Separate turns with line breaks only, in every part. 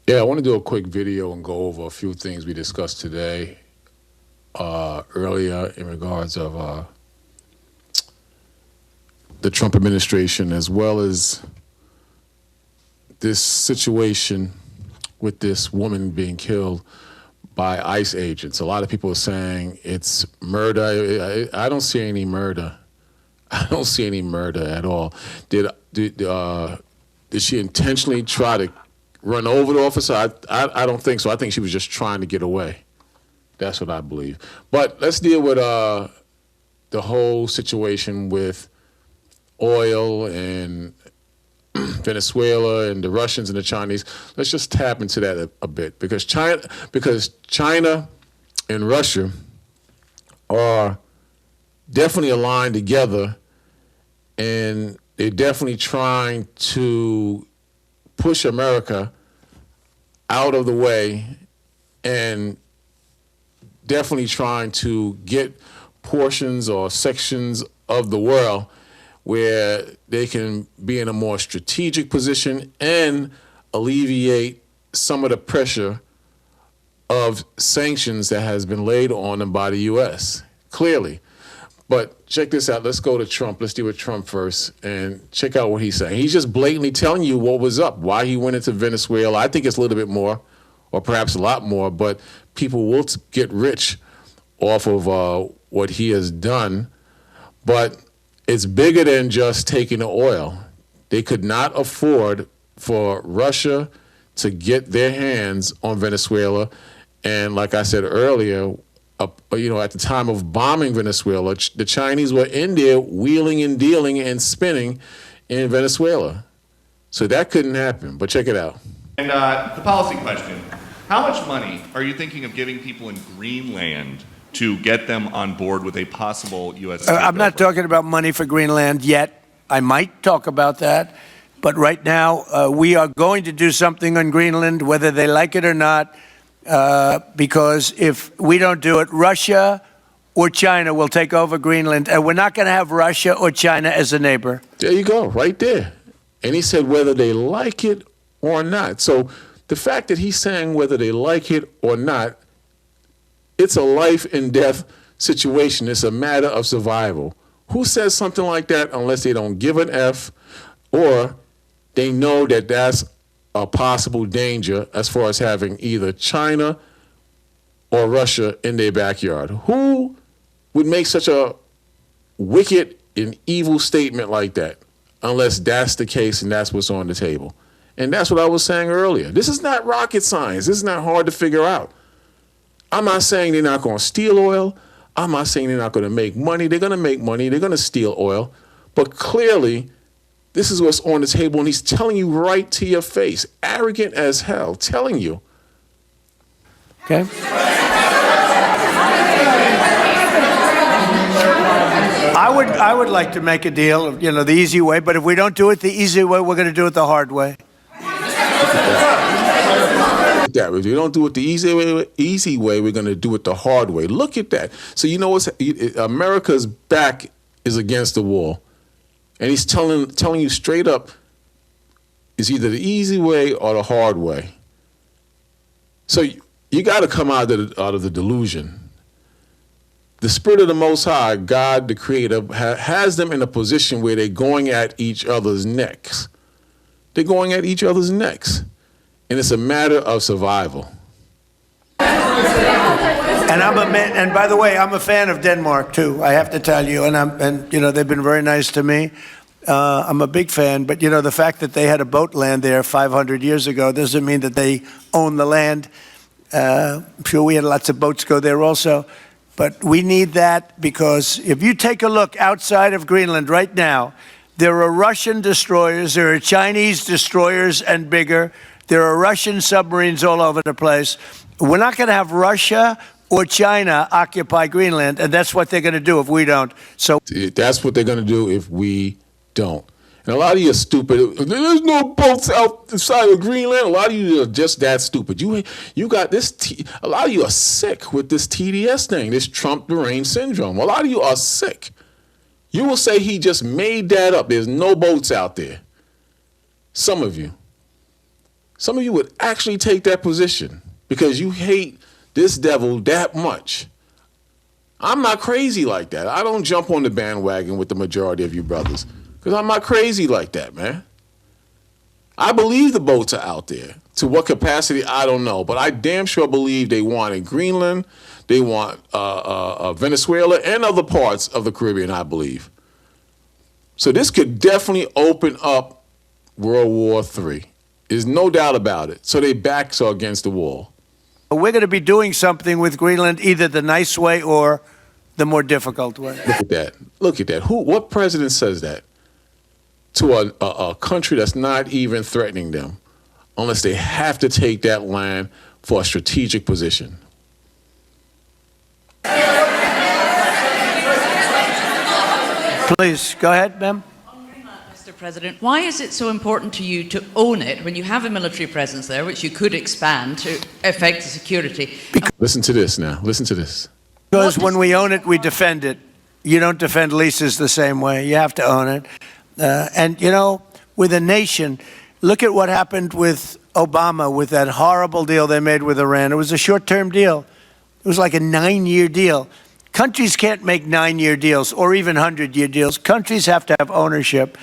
Yeah, I want to do a quick video and go over a few things we discussed today, earlier in regards of the Trump administration, as well as this situation with this woman being killed by ICE agents. A lot of people are saying it's murder. I don't see any murder. I don't see any murder at all. Did she intentionally try to run over the officer? I don't think so. I think she was just trying to get away. That's what I believe. But let's deal with the whole situation with oil and Venezuela and the Russians and the Chinese. Let's just tap into that a bit, because China and Russia are definitely aligned together, and they're definitely trying to push America out of the way, and definitely trying to get portions or sections of the world where they can be in a more strategic position and alleviate some of the pressure of sanctions that has been laid on them by the U.S., clearly. But check this out. Let's go to Trump. Let's deal with Trump first and check out what he's saying. He's just blatantly telling you what was up, why he went into Venezuela. I think it's a little bit more, or perhaps a lot more, but people will get rich off of what he has done. But it's bigger than just taking the oil. They could not afford for Russia to get their hands on Venezuela. And like I said earlier, at the time of bombing Venezuela, the Chinese were in there wheeling and dealing and spinning in Venezuela. So that couldn't happen, but check it out.
And the policy question, how much money are you thinking of giving people in Greenland to get them on board with a possible U.S.
I'm not talking about money for Greenland yet. I might talk about that. But right now, we are going to do something on Greenland, whether they like it or not, because if we don't do it, Russia or China will take over Greenland, and we're not going to have Russia or China as a neighbor.
There you go, right there. And he said whether they like it or not. So the fact that he's saying whether they like it or not, it's a life and death situation. It's a matter of survival. Who says something like that unless they don't give an F, or they know that that's a possible danger as far as having either China or Russia in their backyard? Who would make such a wicked and evil statement like that unless that's the case and that's what's on the table? And that's what I was saying earlier. This is not rocket science. This is not hard to figure out. I'm not saying they're not going to steal oil. I'm not saying they're not going to make money. They're going to make money. They're going to steal oil. But clearly, this is what's on the table, and he's telling you right to your face, arrogant as hell, telling you.
Okay? I would like to make a deal, the easy way, but if we don't do it the easy way, we're going to do it the hard way.
That if we don't do it the easy way, we're going to do it the hard way. Look at that. So you know what's America's back is against the wall, and he's telling you straight up, it's either the easy way or the hard way. So you got to come out of the delusion. The Spirit of the Most High, God, the Creator, has them in a position where they're going at each other's necks. They're going at each other's necks. And it's a matter of survival.
And by the way, I'm a fan of Denmark too. I have to tell you, and they've been very nice to me. I'm a big fan, but the fact that they had a boat land there 500 years ago doesn't mean that they own the land. I'm sure we had lots of boats go there also, but we need that, because if you take a look outside of Greenland right now, there are Russian destroyers, there are Chinese destroyers and bigger. There are Russian submarines all over the place. We're not going to have Russia or China occupy Greenland, and that's what they're going to do if we don't. So
that's what they're going to do if we don't. And a lot of you are stupid. There's no boats outside of Greenland. A lot of you are just that stupid. You got this. A lot of you are sick with this TDS thing, this Trump deranged syndrome. A lot of you are sick. You will say he just made that up. There's no boats out there. Some of you. some of you would actually take that position because you hate this devil that much. I'm not crazy like that. I don't jump on the bandwagon with the majority of you brothers because I'm not crazy like that, man. I believe the boats are out there. To what capacity, I don't know. But I damn sure believe they want in Greenland, they want Venezuela, and other parts of the Caribbean, I believe. So this could definitely open up World War III. There's no doubt about it. So their backs are against the wall.
We're going to be doing something with Greenland, either the nice way or the more difficult way.
Look at that. Look at that. What president says that to a country that's not even threatening them unless they have to take that land for a strategic position?
Please, go ahead, ma'am.
Mr. President, why is it so important to you to own it when you have a military presence there, which you could expand to affect the security?
Listen to this now. Listen to this.
Because when we own it, we defend it. You don't defend leases the same way. You have to own it. And, you know, with a nation, look at what happened with Obama with that horrible deal they made with Iran. It was a short-term deal. It was like a 9-year deal. Countries can't make 9-year deals or even 100-year deals. Countries have to have ownership.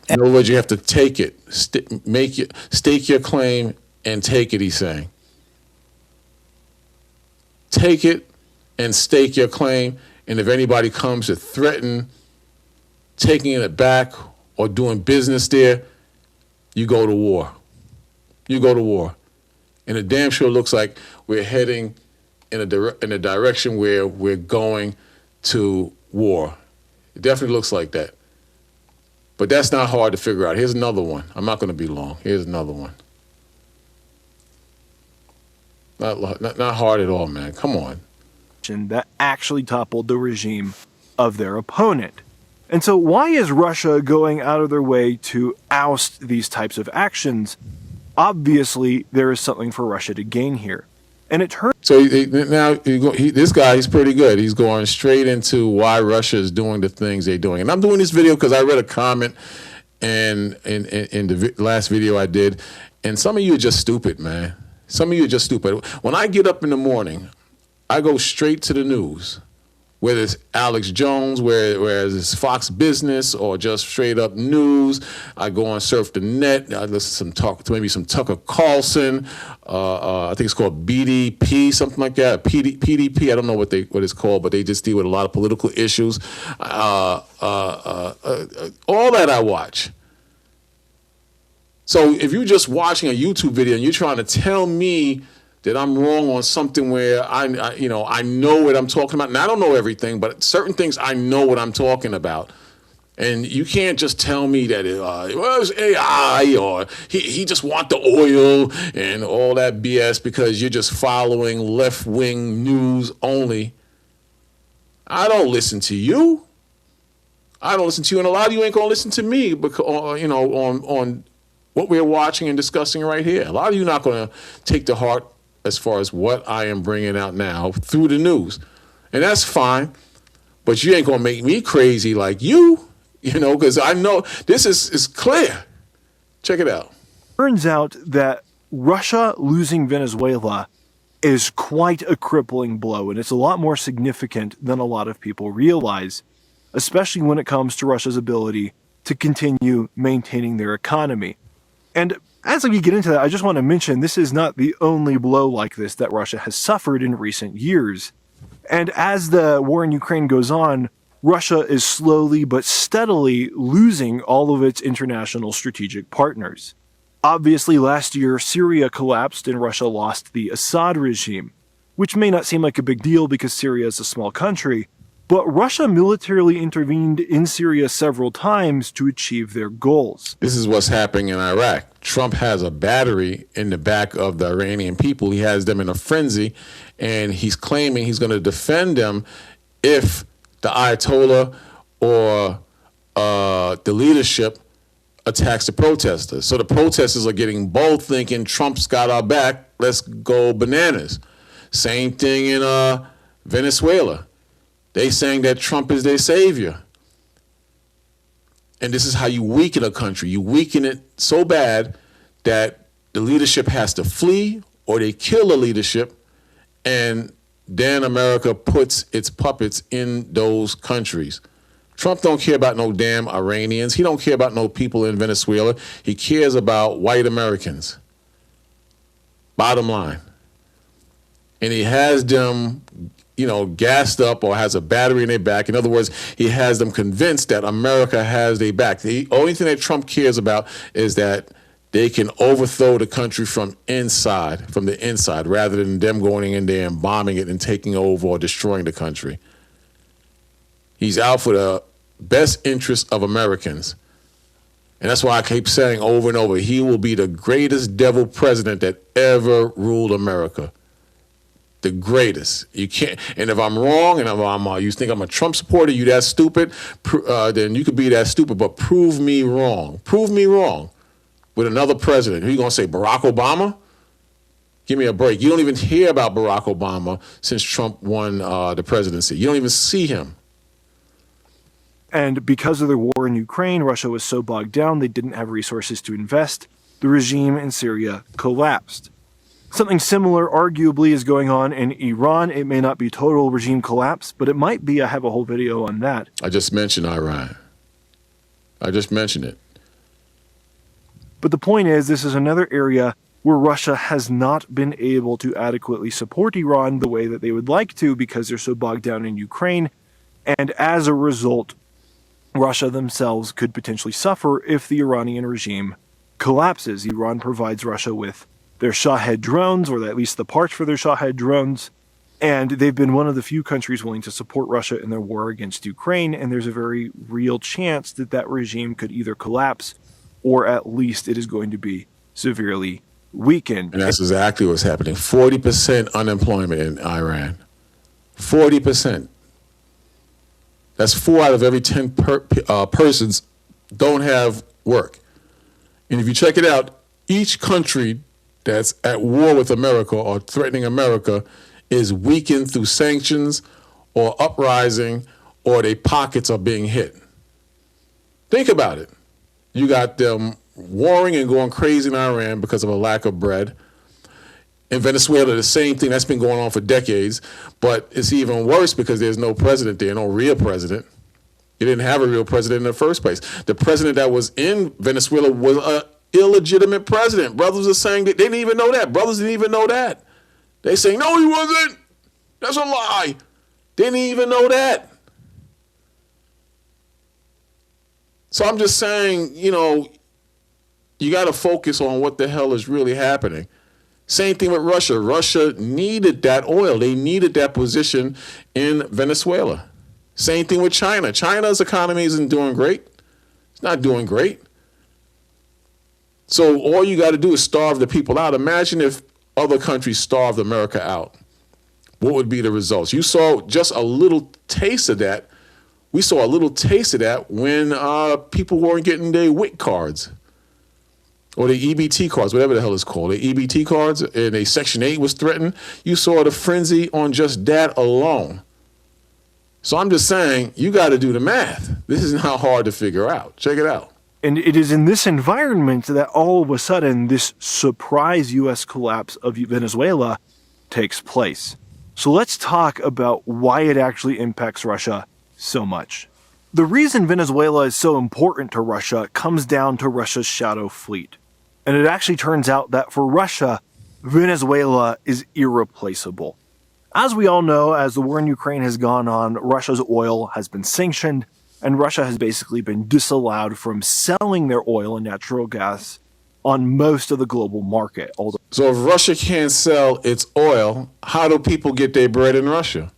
In other words, you have to take it, stake your claim and take it, he's saying. Take it and stake your claim, and if anybody comes to threaten taking it back or doing business there, you go to war. You go to war. And it damn sure looks like we're heading in a direction where we're going to war. It definitely looks like that. But that's not hard to figure out. Here's another one. I'm not going to be long. Here's another one. Not hard at all, man. Come on.
That actually toppled the regime of their opponent. And so why is Russia going out of their way to oust these types of actions? Obviously, there is something for Russia to gain here. And it turns
So now this guy, he's pretty good. He's going straight into why Russia is doing the things they're doing. And I'm doing this video because I read a comment in the last video I did. And some of you are just stupid, man. Some of you are just stupid. When I get up in the morning, I go straight to the news. Whether it's Alex Jones, whereas it's Fox Business or just straight up news. I go on surf the net. I listen to maybe some Tucker Carlson. I think it's called BDP, something like that. PDP. I don't know what it's called, but they just deal with a lot of political issues. All that I watch. So if you're just watching a YouTube video and you're trying to tell me that I'm wrong on something where I know what I'm talking about. And I don't know everything, but certain things I know what I'm talking about. And you can't just tell me that it was AI or he just want the oil and all that BS because you're just following left-wing news only. I don't listen to you. I don't listen to you, and a lot of you ain't gonna listen to me because on what we're watching and discussing right here. A lot of you not gonna take to heart as far as what I am bringing out now through the news. And that's fine, but you ain't gonna make me crazy like you, because I know this is clear. Check it out.
Turns out that Russia losing Venezuela is quite a crippling blow, and it's a lot more significant than a lot of people realize, especially when it comes to Russia's ability to continue maintaining their economy. And as we get into that, I just want to mention this is not the only blow like this that Russia has suffered in recent years. And as the war in Ukraine goes on, Russia is slowly but steadily losing all of its international strategic partners. Obviously, last year, Syria collapsed and Russia lost the Assad regime, which may not seem like a big deal because Syria is a small country, but Russia militarily intervened in Syria several times to achieve their goals.
This is what's happening in Iraq. Trump has a battery in the back of the Iranian people. He has them in a frenzy, and he's claiming he's going to defend them if the Ayatollah or the leadership attacks the protesters. So the protesters are getting bold, thinking Trump's got our back, let's go bananas. Same thing in Venezuela. They saying that Trump is their savior. And this is how you weaken a country. You weaken it so bad that the leadership has to flee or they kill the leadership, and then America puts its puppets in those countries. Trump don't care about no damn Iranians. He don't care about no people in Venezuela. He cares about white Americans. Bottom line. And he has them, gassed up or has a battery in their back. In other words, he has them convinced that America has their back. The only thing that Trump cares about is that they can overthrow the country from the inside, rather than them going in there and bombing it and taking over or destroying the country. He's out for the best interest of Americans. And that's why I keep saying over and over, he will be the greatest devil president that ever ruled America. The greatest. You can't. And if I'm wrong, and you think I'm a Trump supporter, you that stupid, then you could be that stupid. But prove me wrong. Prove me wrong with another president. Who you gonna say, Barack Obama? Give me a break. You don't even hear about Barack Obama since Trump won the presidency. You don't even see him.
And because of the war in Ukraine, Russia was so bogged down they didn't have resources to invest. The regime in Syria collapsed. Something similar arguably is going on in Iran. It may not be total regime collapse, but it might be. I have a whole video on that.
I just mentioned Iran. I just mentioned it.
But the point is, this is another area where Russia has not been able to adequately support Iran the way that they would like to because they're so bogged down in Ukraine. And as a result, Russia themselves could potentially suffer if the Iranian regime collapses. Iran provides Russia with their Shahed drones, or at least the parts for their Shahed drones, and they've been one of the few countries willing to support Russia in their war against Ukraine, and there's a very real chance that that regime could either collapse or at least it is going to be severely weakened.
And that's exactly what's happening. 40% unemployment in Iran. 40%. That's 4 out of every 10 persons don't have work. And if you check it out, each country that's at war with America or threatening America is weakened through sanctions or uprising, or their pockets are being hit. Think about it. You got them warring and going crazy in Iran because of a lack of bread. In Venezuela, the same thing. That's been going on for decades. But it's even worse because there's no president there, no real president. You didn't have a real president in the first place. The president that was in Venezuela was an illegitimate president. Brothers are saying that they didn't even know that. Brothers didn't even know that. They saying, no, he wasn't. That's a lie. Didn't even know that. So I'm just saying, you got to focus on what the hell is really happening. Same thing with Russia. Russia needed that oil. They needed that position in Venezuela. Same thing with China. China's economy isn't doing great. It's not doing great. So all you got to do is starve the people out. Imagine if other countries starved America out. What would be the results? You saw just a little taste of that. We saw a little taste of that when people weren't getting their WIC cards. Or the EBT cards, whatever the hell it's called. The EBT cards and a Section 8 was threatened. You saw the frenzy on just that alone. So I'm just saying, you got to do the math. This is not hard to figure out. Check it out.
And it is in this environment that all of a sudden this surprise U.S. collapse of Venezuela takes place. So let's talk about why it actually impacts Russia so much. The reason Venezuela is so important to Russia comes down to Russia's shadow fleet. And it actually turns out that for Russia, Venezuela is irreplaceable. As we all know, as the war in Ukraine has gone on, Russia's oil has been sanctioned, and Russia has basically been disallowed from selling their oil and natural gas on most of the global market.
So if Russia can't sell its oil, how do people get their bread in Russia?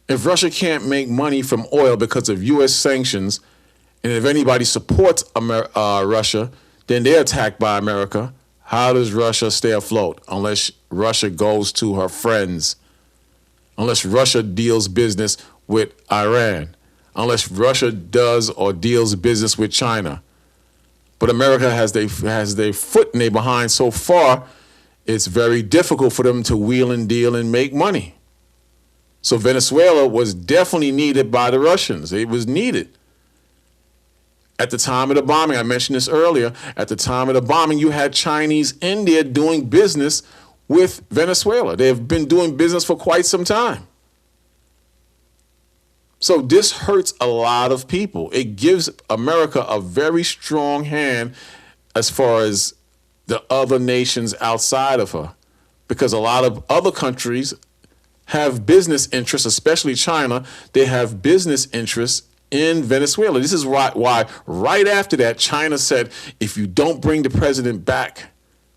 If Russia can't make money from oil because of U.S. sanctions, and if anybody supports Russia, then they're attacked by America. How does Russia stay afloat? Unless Russia goes to her friends. Unless Russia deals business with Iran. Unless Russia does or deals business with China. But America has their foot in their behind so far, it's very difficult for them to wheel and deal and make money. So Venezuela was definitely needed by the Russians. It was needed. At the time of the bombing, I mentioned this earlier, at the time of the bombing, you had Chinese in there doing business with Venezuela. They have been doing business for quite some time. So this hurts a lot of people. It gives America a very strong hand as far as the other nations outside of her, because a lot of other countries have business interests, especially China. They have business interests in Venezuela. This is why right after that, China said, if you don't bring the president back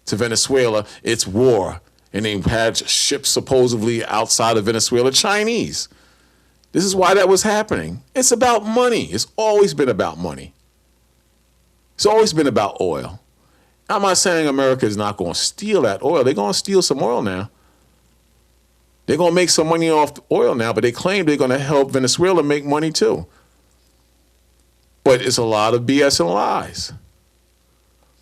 to Venezuela, it's war. And they had ships supposedly outside of Venezuela, Chinese. This is why that was happening. It's about money. It's always been about money. It's always been about oil. I'm not saying America is not going to steal that oil. They're going to steal some oil now. They're going to make some money off oil now, but they claim they're going to help Venezuela make money too. But it's a lot of BS and lies.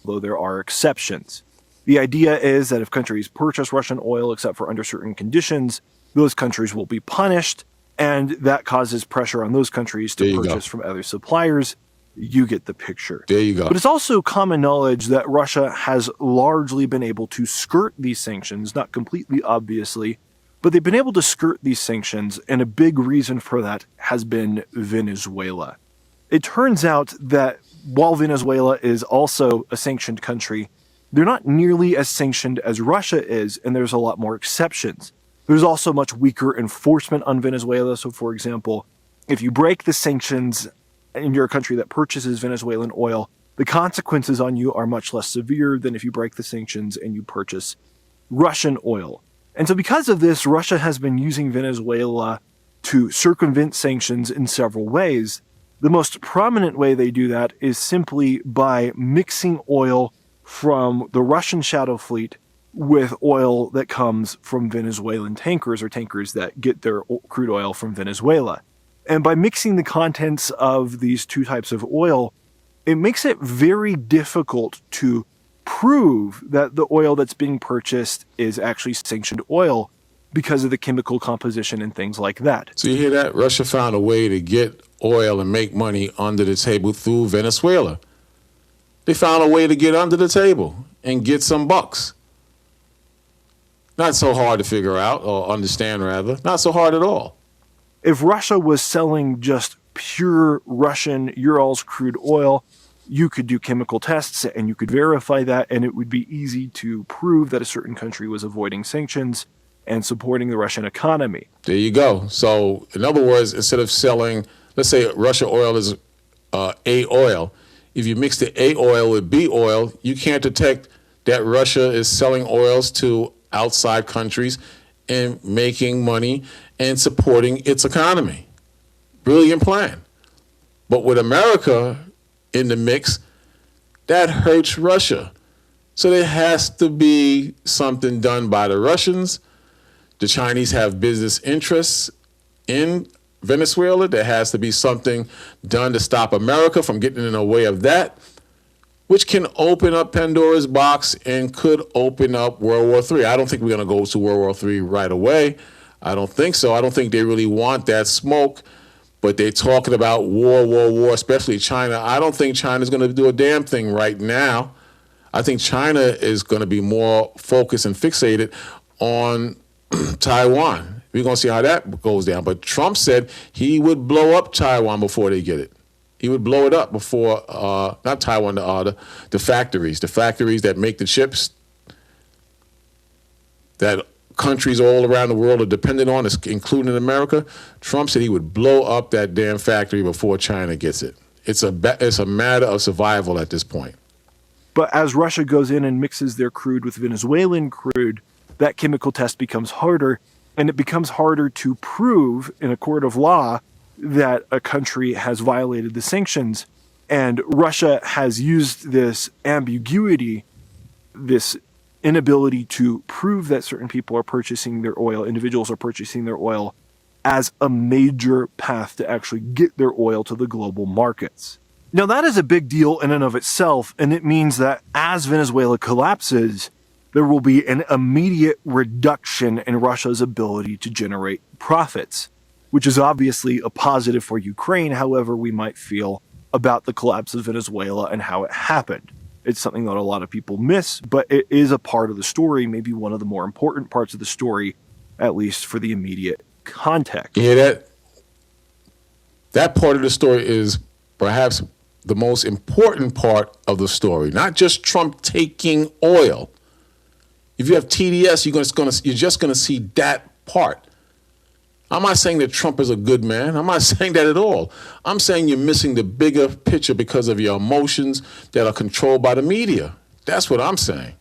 Though there are exceptions. The idea is that if countries purchase Russian oil except for under certain conditions, those countries will be punished, and that causes pressure on those countries to purchase from other suppliers. You get the picture.
There you go.
But it's also common knowledge that Russia has largely been able to skirt these sanctions, not completely obviously, but they've been able to skirt these sanctions, and a big reason for that has been Venezuela. It turns out that while Venezuela is also a sanctioned country, they're not nearly as sanctioned as Russia is, and there's a lot more exceptions. There's also much weaker enforcement on Venezuela. So, for example, if you break the sanctions and you're a country that purchases Venezuelan oil, the consequences on you are much less severe than if you break the sanctions and you purchase Russian oil. And so because of this, Russia has been using Venezuela to circumvent sanctions in several ways. The most prominent way they do that is simply by mixing oil from the Russian shadow fleet with oil that comes from Venezuelan tankers, or tankers that get their crude oil from Venezuela. And by mixing the contents of these two types of oil, it makes it very difficult to prove that the oil that's being purchased is actually sanctioned oil because of the chemical composition and things like that.
So you hear that? Russia found a way to get oil and make money under the table through Venezuela. They found a way to get under the table and get some bucks. Not so hard to figure out, or understand rather. Not so hard at all.
If Russia was selling just pure Russian Urals crude oil, you could do chemical tests and you could verify that, and it would be easy to prove that a certain country was avoiding sanctions and supporting the Russian economy.
There you go. So, in other words, instead of selling, let's say Russia oil is A oil, if you mix the A oil with B oil, you can't detect that Russia is selling oils to outside countries and making money and supporting its economy. Brilliant plan. But with America in the mix, that hurts Russia. So there has to be something done by the Russians. The Chinese have business interests in Venezuela. There has to be something done to stop America from getting in the way of that, which can open up Pandora's box and could open up World War III. I don't think we're going to go to World War III right away. I don't think so. I don't think they really want that smoke, but they're talking about war, especially China. I don't think China's going to do a damn thing right now. I think China is going to be more focused and fixated on Taiwan. We're going to see how that goes down. But Trump said he would blow up Taiwan before they get it. He would blow it up before, not Taiwan, the factories that make the chips that countries all around the world are dependent on, including America. Trump said he would blow up that damn factory before China gets it. It's a matter of survival at this point.
But as Russia goes in and mixes their crude with Venezuelan crude, that chemical test becomes harder, and it becomes harder to prove in a court of law that a country has violated the sanctions. And Russia has used this ambiguity, this inability to prove that certain people are purchasing their oil, individuals are purchasing their oil, as a major path to actually get their oil to the global markets. Now, that is a big deal in and of itself, and it means that as Venezuela collapses, there will be an immediate reduction in Russia's ability to generate profits, which is obviously a positive for Ukraine. However, we might feel about the collapse of Venezuela and how it happened. It's something that a lot of people miss, but it is a part of the story, maybe one of the more important parts of the story, at least for the immediate context.
You hear that? That part of the story is perhaps the most important part of the story, not just Trump taking oil. If you have TDS, you're just going to see that part. I'm not saying that Trump is a good man. I'm not saying that at all. I'm saying you're missing the bigger picture because of your emotions that are controlled by the media. That's what I'm saying.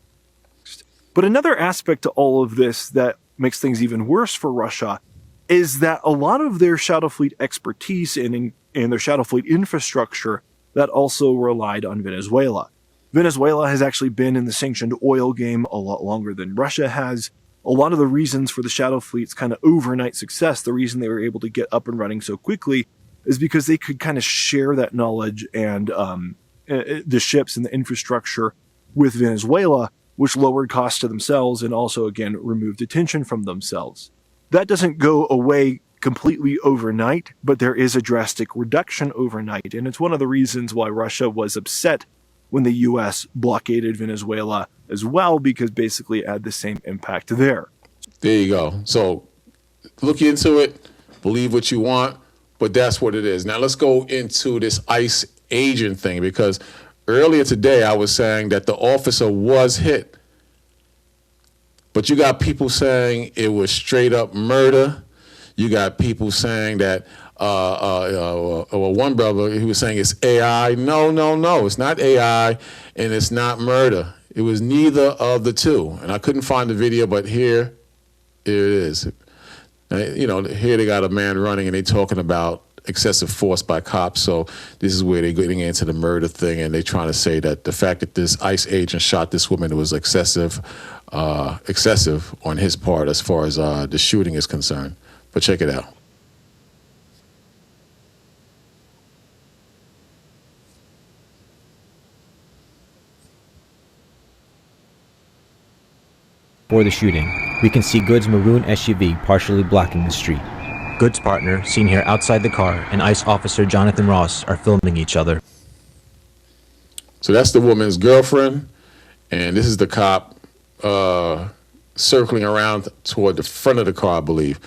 But another aspect to all of this that makes things even worse for Russia is that a lot of their Shadow Fleet expertise and their Shadow Fleet infrastructure that also relied on Venezuela. Venezuela has actually been in the sanctioned oil game a lot longer than Russia has. A lot of the reasons for the Shadow Fleet's kind of overnight success, the reason they were able to get up and running so quickly, is because they could kind of share that knowledge and the ships and the infrastructure with Venezuela, which lowered costs to themselves and also, again, removed attention from themselves. That doesn't go away completely overnight, but there is a drastic reduction overnight, and it's one of the reasons why Russia was upset when the U.S. blockaded Venezuela as well, because basically it had the same impact there.
There you go. So look into it, believe what you want, but that's what it is. Now let's go into this ICE agent thing, because earlier today I was saying that the officer was hit, but you got people saying it was straight up murder. You got people saying that one brother, he was saying it's AI. No, it's not AI, and it's not murder. It was neither of the two. And I couldn't find the video, but here it is. Here they got a man running, and they talking about excessive force by cops. So this is where they're getting into the murder thing, and they're trying to say that the fact that this ICE agent shot this woman was excessive on his part as far as the shooting is concerned. But check it out.
For the shooting, we can see Good's maroon SUV partially blocking the street. Good's partner, seen here outside the car, and ICE officer Jonathan Ross are filming each other.
So that's the woman's girlfriend, and this is the cop circling around toward the front of the car, I believe.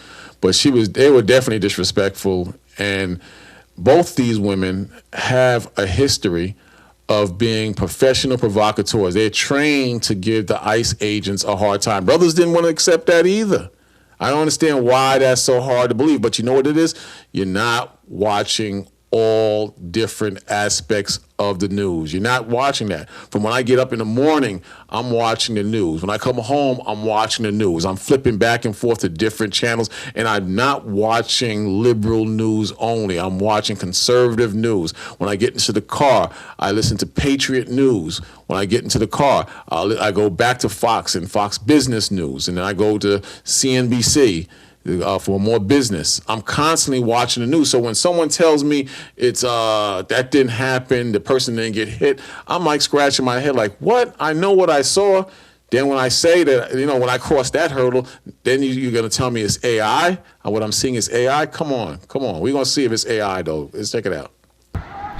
But they were definitely disrespectful, and both these women have a history of being professional provocateurs. They're trained to give the ICE agents a hard time. Brothers didn't want to accept that either. I don't understand why that's so hard to believe, but you know what it is? You're not watching all different aspects of the news. You're not watching that. From when I get up in the morning, I'm watching the news. When I come home, I'm watching the news. I'm flipping back and forth to different channels, and I'm not watching liberal news only. I'm watching conservative news. When I get into the car, I listen to Patriot News. When I get into the car, I go back to Fox and Fox Business News, and then I go to CNBC for more business. I'm constantly watching the news. So when someone tells me it's that didn't happen, the person didn't get hit, I'm like scratching my head like, what? I know what I saw. Then when I say that, when I cross that hurdle, then you're going to tell me it's AI? What I'm seeing is AI? Come on. We're going to see if it's AI, though. Let's check it out.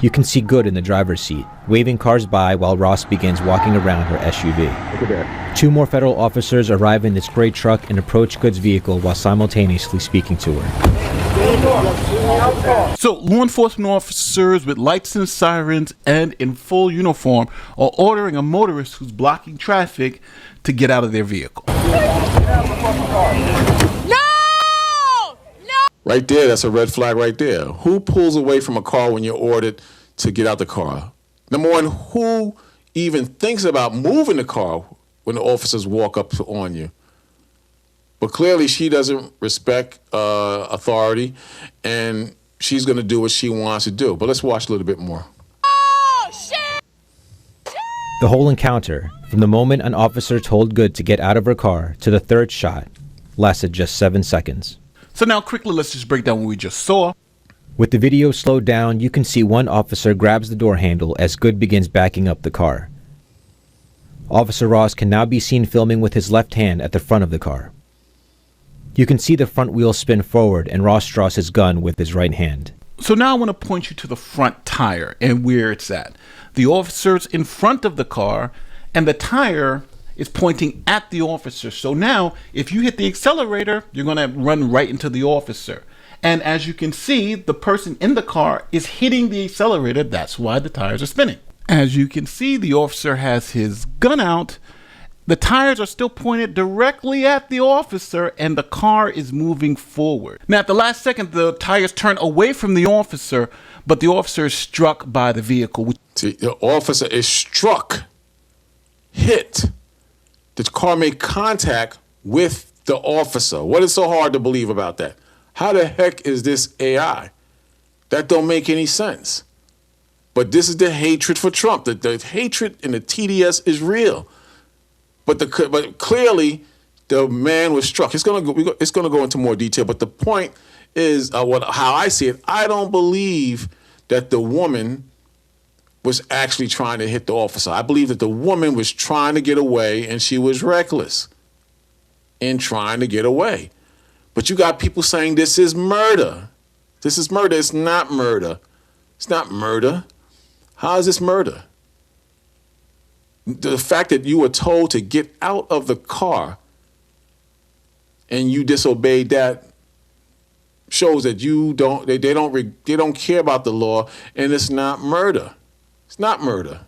You can see Good in the driver's seat, waving cars by while Ross begins walking around her SUV.
Look at that.
2 more federal officers arrive in this gray truck and approach Good's vehicle while simultaneously speaking to her.
So, law enforcement officers with lights and sirens and in full uniform are ordering a motorist who's blocking traffic to get out of their vehicle.
Right there, that's a red flag right there. Who pulls away from a car when you're ordered to get out the car? Number one, who even thinks about moving the car when the officers walk up on you? But clearly she doesn't respect authority, and she's going to do what she wants to do. But let's watch a little bit more.
The whole encounter, from the moment an officer told Good to get out of her car to the third shot, lasted just 7 seconds.
So now quickly, let's just break down what we just saw.
With the video slowed down, you can see one officer grabs the door handle as Good begins backing up the car. Officer Ross can now be seen filming with his left hand at the front of the car. You can see the front wheel spin forward and Ross draws his gun with his right hand.
So now I want to point you to the front tire and where it's at. The officer's in front of the car, and the tire is pointing at the officer. So now, if you hit the accelerator, you're going to run right into the officer. And as you can see, the person in the car is hitting the accelerator. That's why the tires are spinning. As you can see, the officer has his gun out. The tires are still pointed directly at the officer, and the car is moving forward. Now, at the last second, the tires turn away from the officer, but the officer is struck by the vehicle.
See, the officer is struck, hit. The car made contact with the officer. What is so hard to believe about that? How the heck is this AI? That don't make any sense. But this is the hatred for Trump. The hatred in the TDS is real. But clearly, the man was struck. It's gonna go into more detail. But the point is, how I see it, I don't believe that the woman was actually trying to hit the officer. I believe that the woman was trying to get away, and she was reckless in trying to get away. But you got people saying this is murder. This is murder. It's not murder. It's not murder. How is this murder? The fact that you were told to get out of the car and you disobeyed that shows that they don't care about the law, and it's not murder. It's not murder.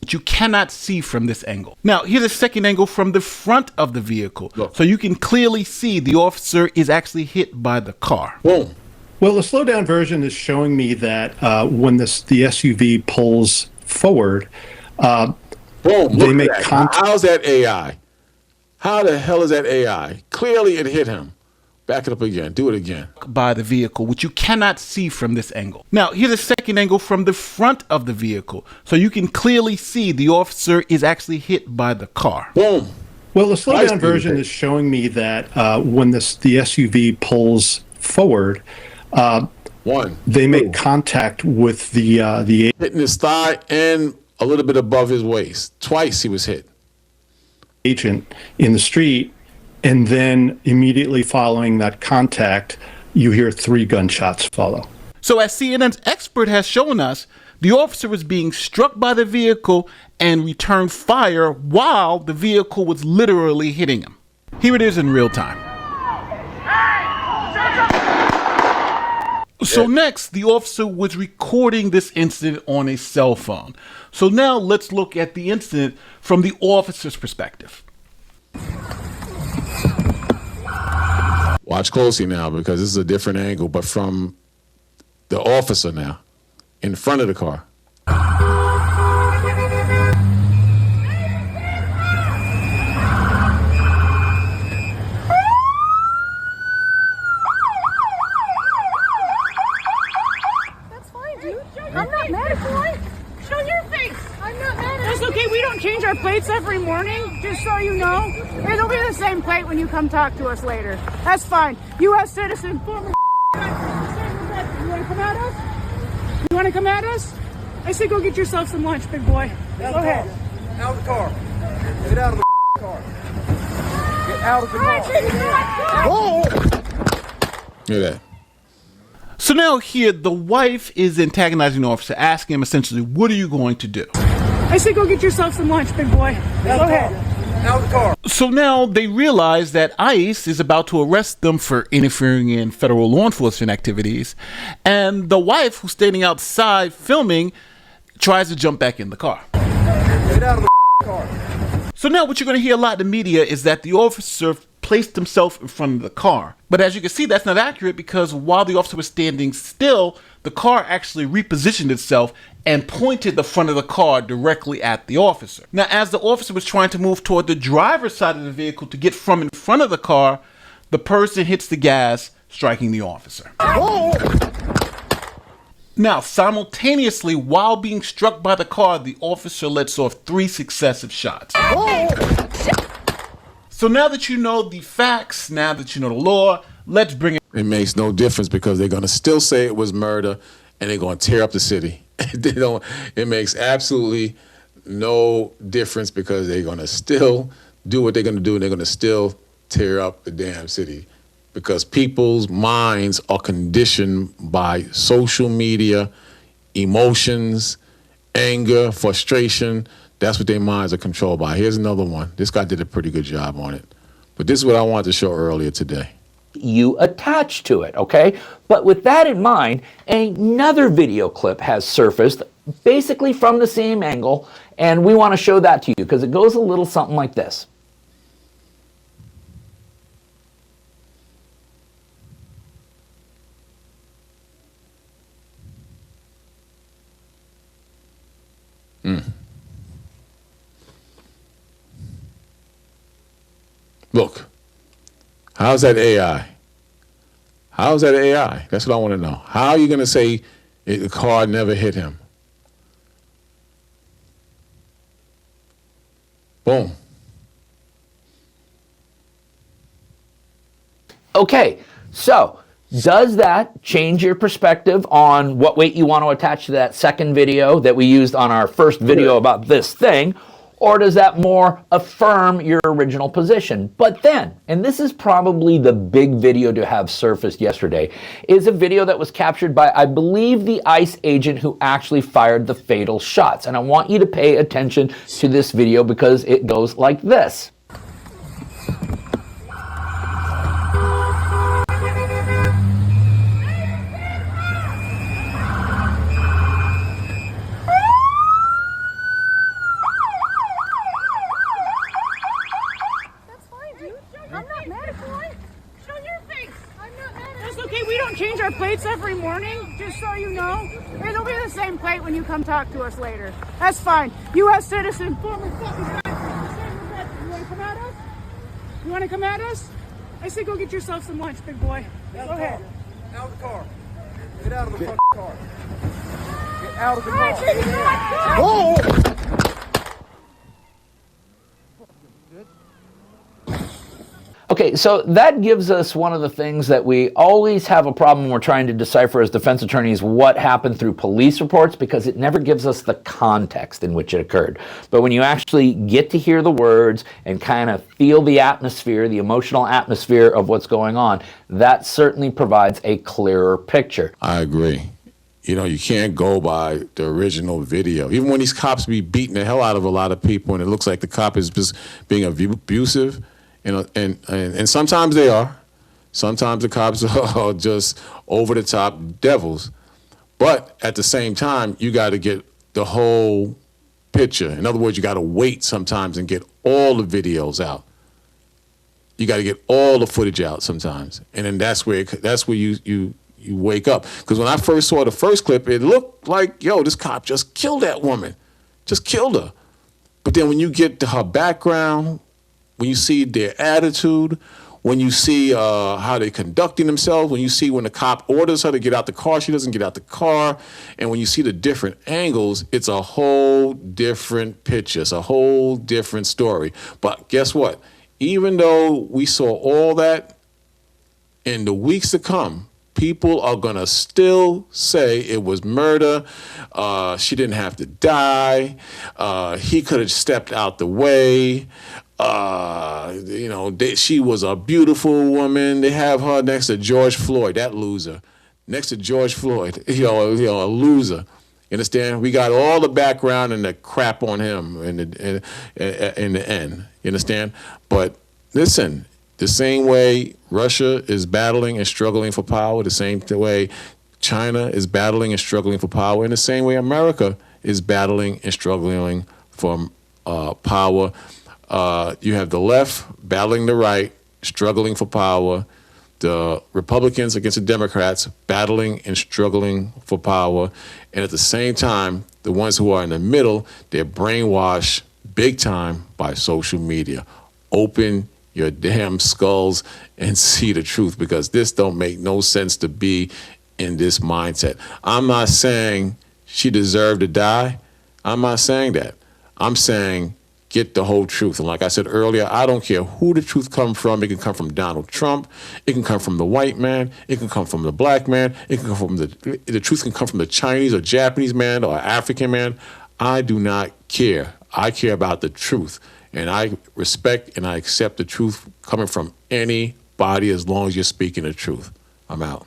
You cannot see from this angle. Now, here's a second angle from the front of the vehicle.
Look.
So you can clearly see the officer is actually hit by the car.
Boom.
Well, the slowdown version is showing me that when the SUV pulls forward,
Boom.
they
Look
make
at that.
contact.
How's that AI? How the hell is that AI? Clearly it hit him. Back it up again. Do it again.
By the vehicle, which you cannot see from this angle. Now, here's a second angle from the front of the vehicle. So you can clearly see the officer is actually hit by the car.
Boom.
Well, the
Nice
slowdown
to
version
hear.
is showing me that when the SUV pulls forward,
One.
they make
Two.
contact with the
Hitting his thigh and a little bit above his waist. Twice he was hit.
agent in the street, and then immediately following that contact, you hear 3 gunshots follow.
So as CNN's expert has shown us, the officer was being struck by the vehicle and returned fire while the vehicle was literally hitting him. Here it is in real time. So next, the officer was recording this incident on a cell phone. So now let's look at the incident from the officer's perspective.
Watch closely now, because this is a different angle, but from the officer now, in front of the car.
That's fine, dude. I'm not mad at you. Show your face. I'm not mad at you. That's okay. We don't change our plates every morning, just so you know. It'll be the same plate when you come talk to us later. That's fine. U.S. citizen, former. You want to come at us? You want to come at us? I say go get yourself some lunch, big boy. Go ahead.
Out of the car. Get out of the car. Get out of the car.
Hear that?
So now here, the wife is antagonizing the officer, asking him essentially, what are you going to do?
I say go get yourself some lunch, big boy. Go ahead.
Out of the car.
So now they realize that ICE is about to arrest them for interfering in federal law enforcement activities. And the wife, who's standing outside filming, tries to jump back in the car.
Get out of the car.
So now what you're going to hear a lot in the media is that the officer placed himself in front of the car. But as you can see, that's not accurate, because while the officer was standing still, the car actually repositioned itself and pointed the front of the car directly at the officer. Now, as the officer was trying to move toward the driver's side of the vehicle to get from in front of the car, the person hits the gas, striking the officer. Now, simultaneously, while being struck by the car, the officer lets off 3 successive shots. So now that you know the facts, now that you know the law, let's bring it.
It makes no difference, because they're going to still say it was murder, and they're going to tear up the city. It makes absolutely no difference, because they're going to still do what they're going to do, and they're going to still tear up the damn city. because people's minds are conditioned by social media, emotions, anger, frustration. That's what their minds are controlled by. Here's another one. This guy did a pretty good job on it. But this is what I wanted to show earlier today.
You attach to it, okay? But with that in mind, another video clip has surfaced basically from the same angle, and we want to show that to you because it goes a little something like this.
Look, how's that AI? How's that AI? That's what I want to know. How are you going to say the car never hit him? Boom.
Okay, so does that change your perspective on what weight you want to attach to that second video that we used on our first video about this thing? Or does that more affirm your original position? But then, and this is probably the big video to have surfaced yesterday, is a video that was captured by, I believe, the ICE agent who actually fired the fatal shots. And I want you to pay attention to this video because it goes like this.
That's okay, we don't change our plates every morning, just so you know. It'll be the same plate when you come talk to us later. That's fine. U.S. citizen, former fucking country. You want to come at us? You want to come at us? I say go get yourself some lunch, big boy. Go ahead.
Out of the car. Get out of the fucking car. Get out of the car.
Whoa!
Okay, so that gives us one of the things that we always have a problem when we're trying to decipher as defense attorneys what happened through police reports, because it never gives us the context in which it occurred. But when you actually get to hear the words and kind of feel the atmosphere, the emotional atmosphere of what's going on, that certainly provides a clearer picture.
I agree. You know, you can't go by the original video. Even when these cops be beating the hell out of a lot of people and it looks like the cop is just being abusive, and sometimes they are. Sometimes the cops are just over-the-top devils. But at the same time, you got to get the whole picture. In other words, you got to wait sometimes and get all the videos out. You got to get all the footage out sometimes. And then that's where you wake up. Because when I first saw the first clip, it looked like, yo, this cop just killed that woman. Just killed her. But then when you get to her background, when you see their attitude, when you see how they're conducting themselves, when you see when the cop orders her to get out the car, she doesn't get out the car, and when you see the different angles, it's a whole different picture. It's a whole different story. But guess what? Even though we saw all that, in the weeks to come, people are going to still say it was murder. She didn't have to die. He could have stepped out the way. She was a beautiful woman. They have her next to George Floyd, that loser. Next to George Floyd, a loser. You understand? We got all the background and the crap on him in the end. You understand? But listen, the same way Russia is battling and struggling for power, the same way China is battling and struggling for power, in the same way America is battling and struggling for power. You have the left battling the right, struggling for power. The Republicans against the Democrats battling and struggling for power. And at the same time, the ones who are in the middle, they're brainwashed big time by social media. Open your damn skulls and see the truth, because this don't make no sense to be in this mindset. I'm not saying she deserved to die. I'm not saying that. I'm saying get the whole truth. And like I said earlier, I don't care who the truth comes from. It can come from Donald Trump. It can come from the white man. It can come from the black man. It can come from the truth can come from the Chinese or Japanese man or African man. I do not care. I care about the truth. And I respect and I accept the truth coming from any body as long as you're speaking the truth. I'm out.